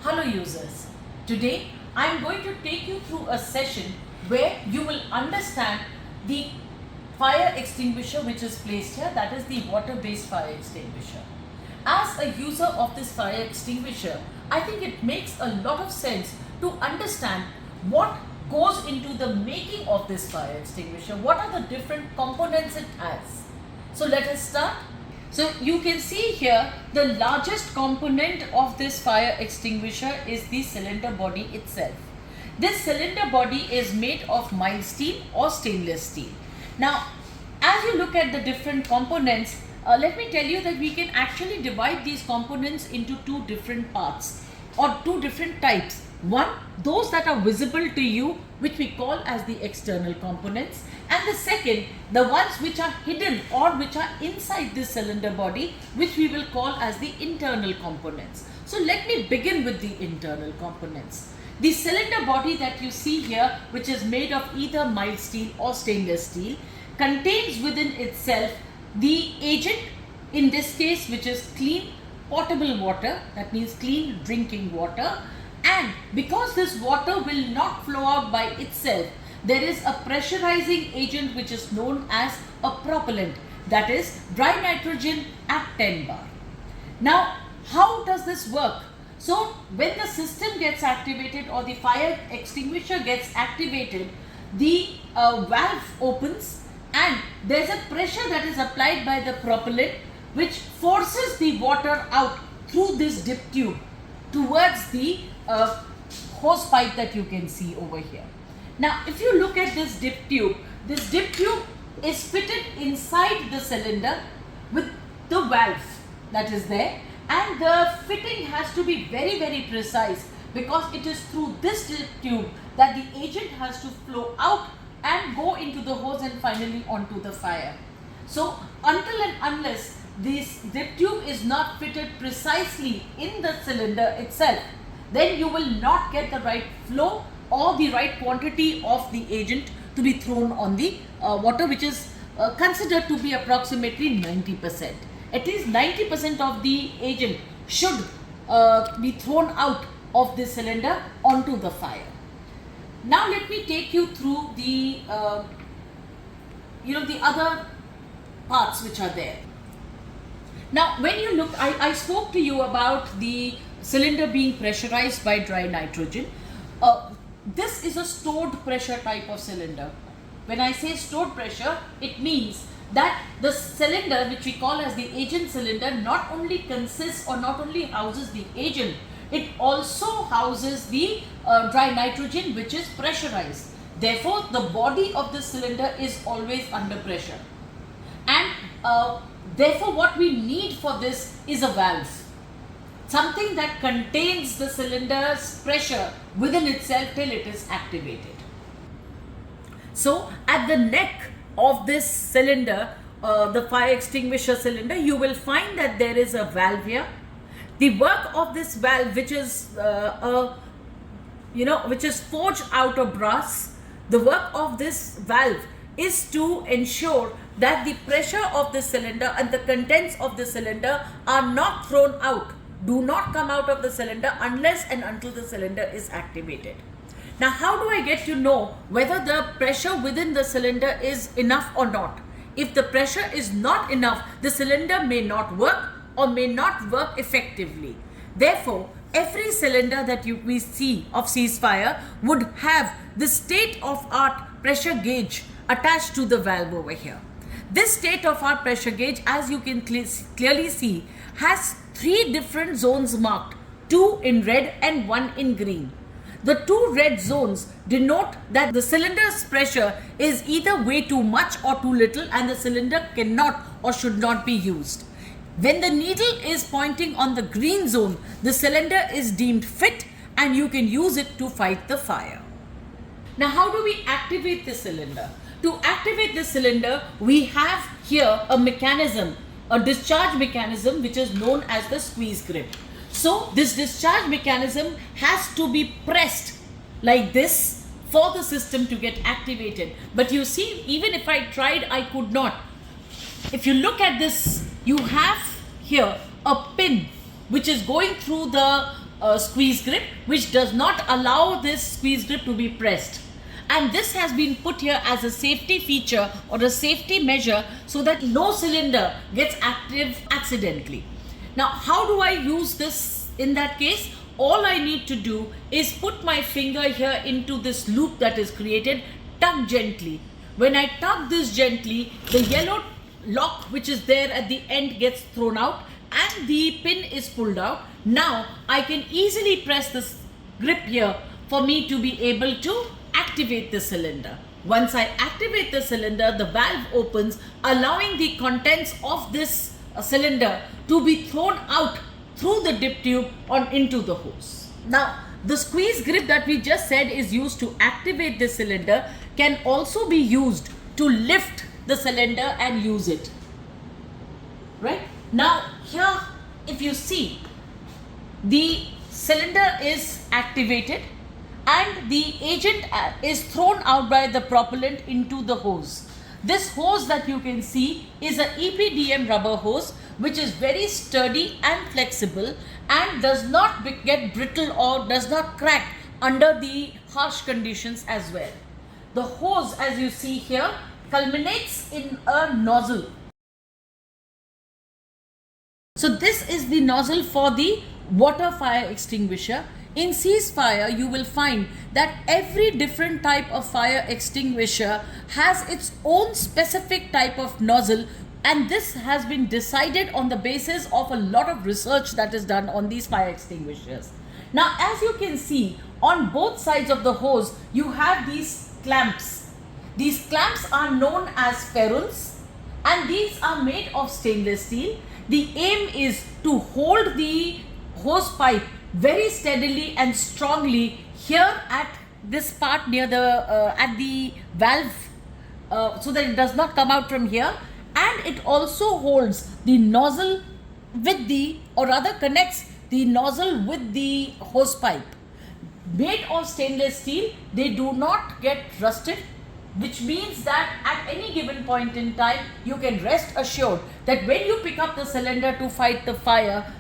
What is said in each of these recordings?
Hello users, today I am going to take you through a session where you will understand the fire extinguisher which is placed here, that is the water based fire extinguisher. As a user of this fire extinguisher, I think it makes a lot of sense to understand what goes into the making of this fire extinguisher, what are the different components it has. So let us start. So you can see here the largest component of this fire extinguisher is the cylinder body itself. This cylinder body is made of mild steel or stainless steel. Now as you look at the different components, let me tell you that we can actually divide these components into two different parts or two different types. One, those that are visible to you, which we call as the external components, and the second, the ones which are hidden or which are inside this cylinder body, which we will call as the internal components. So let me begin with the internal components. The cylinder body that you see here, which is made of either mild steel or stainless steel, contains within itself the agent, in this case which is clean potable water, that means clean drinking water. And because this water will not flow out by itself, there is a pressurizing agent which is known as a propellant, that is dry nitrogen at 10 bar. Now how does this work? So when the system gets activated or the fire extinguisher gets activated, the valve opens and there is a pressure that is applied by the propellant which forces the water out through this dip tube towards the hose pipe that you can see over here. Now if you look at this dip tube is fitted inside the cylinder with the valve that is there, and the fitting has to be very precise because it is through this dip tube that the agent has to flow out and go into the hose and finally onto the fire. So until and unless this dip tube is not fitted precisely in the cylinder itself, then you will not get the right flow or the right quantity of the agent to be thrown on the water, which is considered to be approximately 90%. At least 90% of the agent should be thrown out of the cylinder onto the fire. Now let me take you through the the other parts which are there. Now when you look, I spoke to you about the cylinder being pressurized by dry nitrogen. This is a stored pressure type of cylinder. When I say stored pressure, it means that the cylinder, which we call as the agent cylinder, not only consists or not only houses the agent, it also houses the dry nitrogen which is pressurized. Therefore the body of the cylinder is always under pressure, and therefore what we need for this is a valve, something that contains the cylinder's pressure within itself till it is activated. So at the neck of this cylinder, the fire extinguisher cylinder, you will find that there is a valve here. The work of this valve, which is which is forged out of brass, the work of this valve is to ensure that the pressure of the cylinder and the contents of the cylinder are not thrown out, do not come out of the cylinder unless and until the cylinder is activated. Now how do I get to know whether the pressure within the cylinder is enough or not? If the pressure is not enough, the cylinder may not work or may not work effectively. Therefore, every cylinder that we see of Ceasefire would have the state-of-art pressure gauge attached to the valve over here. This state-of-art pressure gauge, as you can clearly see, has 3 different zones marked, 2 in red and 1 in green. The 2 red zones denote that the cylinder's pressure is either way too much or too little, and the cylinder cannot or should not be used. When the needle is pointing on the green zone, the cylinder is deemed fit and you can use it to fight the fire. Now how do we activate the cylinder? To activate the cylinder, we have here a mechanism, a discharge mechanism which is known as the squeeze grip. So this discharge mechanism has to be pressed like this for the system to get activated. But you see, even if I tried, I could not. If you look at this, you have here a pin which is going through the squeeze grip, which does not allow this squeeze grip to be pressed. And this has been put here as a safety feature or a safety measure so that no cylinder gets active accidentally. Now, how do I use this in that case? All I need to do is put my finger here into this loop that is created, tug gently. When I tug this gently, the yellow lock which is there at the end gets thrown out and the pin is pulled out. Now I can easily press this grip here for me to be able to activate the cylinder. Once I activate the cylinder, the valve opens, allowing the contents of this cylinder to be thrown out through the dip tube on into the hose. Now, the squeeze grip that we just said is used to activate the cylinder can also be used to lift the cylinder and use it. Right? Now, here, if you see, the cylinder is activated and the agent is thrown out by the propellant into the hose. This hose that you can see is an EPDM rubber hose, which is very sturdy and flexible and does not get brittle or does not crack under the harsh conditions as well. The hose, as you see here, culminates in a nozzle. So this is the nozzle for the water fire extinguisher. In Ceasefire, you will find that every different type of fire extinguisher has its own specific type of nozzle, and this has been decided on the basis of a lot of research that is done on these fire extinguishers. Now, as you can see, on both sides of the hose, you have these clamps. These clamps are known as ferrules, and these are made of stainless steel. The aim is to hold the hose pipe very steadily and strongly here at this part near the at the valve, so that it does not come out from here, and it also holds the nozzle with the, or rather connects the nozzle with the hose pipe. Made of stainless steel, they do not get rusted, which means that at any given point in time you can rest assured that when you pick up the cylinder to fight the fire,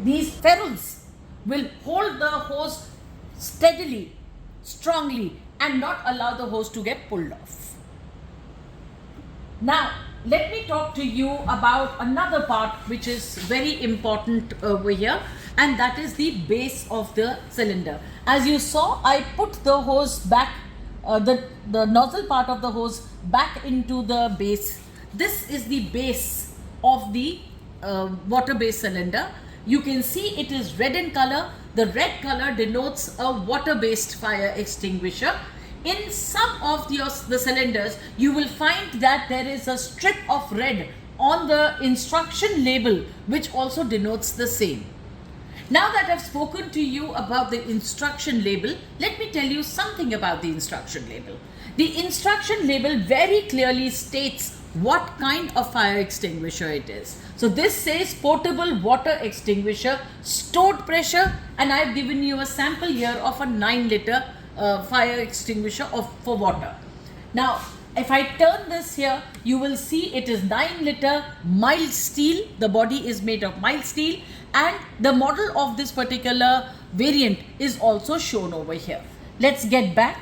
these ferrules will hold the hose steadily, strongly, and not allow the hose to get pulled off. Now, let me talk to you about another part which is very important over here, and that is the base of the cylinder. As you saw, I put the hose back, the nozzle part of the hose back into the base. This is the base of the water-based cylinder. You can see it is red in color. The red color denotes a water-based fire extinguisher. In some of the cylinders, you will find that there is a strip of red on the instruction label, which also denotes the same. Now that I've spoken to you about the instruction label, let me tell you something about the instruction label. The instruction label very clearly states what kind of fire extinguisher it is. So this says portable water extinguisher, stored pressure, and I've given you a sample here of a 9-liter fire extinguisher for water. Now, if I turn this here, you will see it is 9-liter mild steel. The body is made of mild steel, and the model of this particular variant is also shown over here. Let's get back.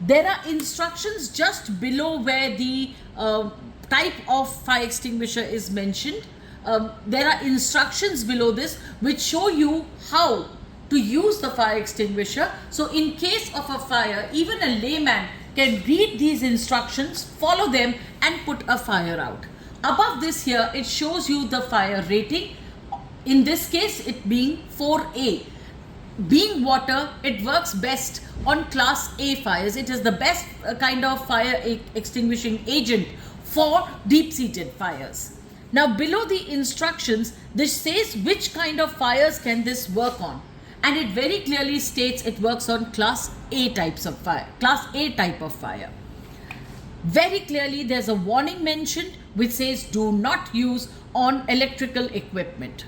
There are instructions just below where the type of fire extinguisher is mentioned. There are instructions below this which show you how to use the fire extinguisher. So in case of a fire, even a layman can read these instructions, follow them, and put a fire out. Above this here, it shows you the fire rating. In this case, it being 4A. Being water, it works best on class A fires. It is the best kind of fire extinguishing agent for deep-seated fires. Now below the instructions, this says which kind of fires can this work on, and it very clearly states it works on class A types of fire, class A type of fire. Very clearly there's a warning mentioned which says do not use on electrical equipment.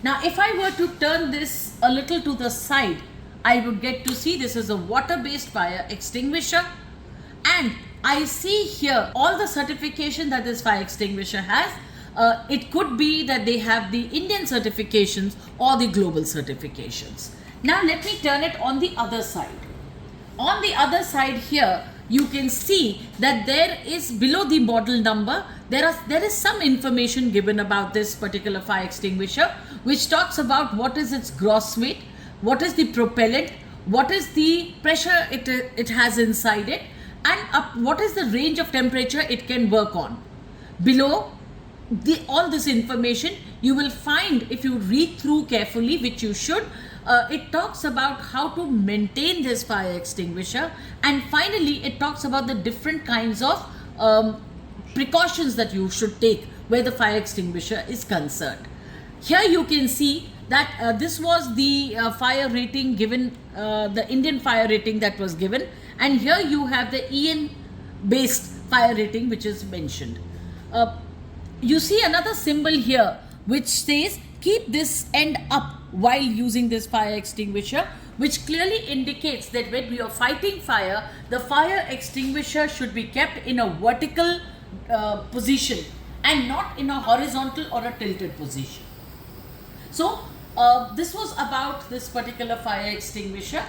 Now, if I were to turn this a little to the side, I would get to see this is a water-based fire extinguisher, and I see here all the certification that this fire extinguisher has. It could be that they have the Indian certifications or the global certifications. Now let me turn it on the other side. On the other side here, you can see that there is below the model number, there is some information given about this particular fire extinguisher, which talks about what is its gross weight, what is the propellant, what is the pressure it has inside it, and what is the range of temperature it can work on. Below all this information, you will find, if you read through carefully, which you should, it talks about how to maintain this fire extinguisher, and finally it talks about the different kinds of precautions that you should take where the fire extinguisher is concerned. Here you can see that this was the fire rating given, the Indian fire rating that was given, and here you have the EN based fire rating which is mentioned. You see another symbol here which says keep this end up while using this fire extinguisher, which clearly indicates that when we are fighting fire, the fire extinguisher should be kept in a vertical position and not in a horizontal or a tilted position. So this was about this particular fire extinguisher.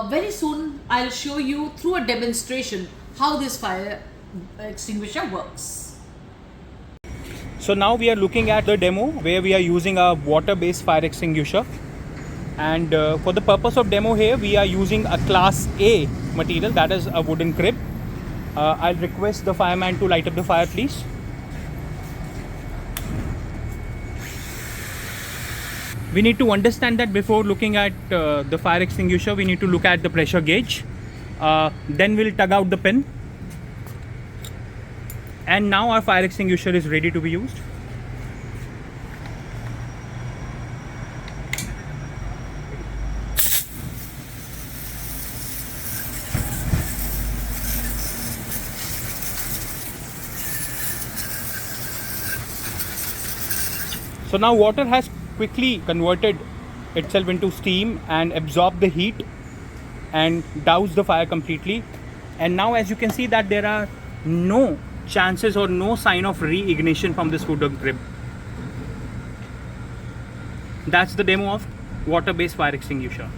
Very soon I'll show you through a demonstration how this fire extinguisher works. So now we are looking at the demo where we are using a water-based fire extinguisher, and for the purpose of demo here we are using a class A material, that is a wooden crib. I'll request the fireman to light up the fire, please. We need to understand that before looking at the fire extinguisher, we need to look at the pressure gauge. Then we'll tug out the pin. And now our fire extinguisher is ready to be used. So now water has quickly converted itself into steam and absorbed the heat and doused the fire completely. And now as you can see that there are no chances or no sign of re-ignition from this wooden crib. That's the demo of water-based fire extinguisher.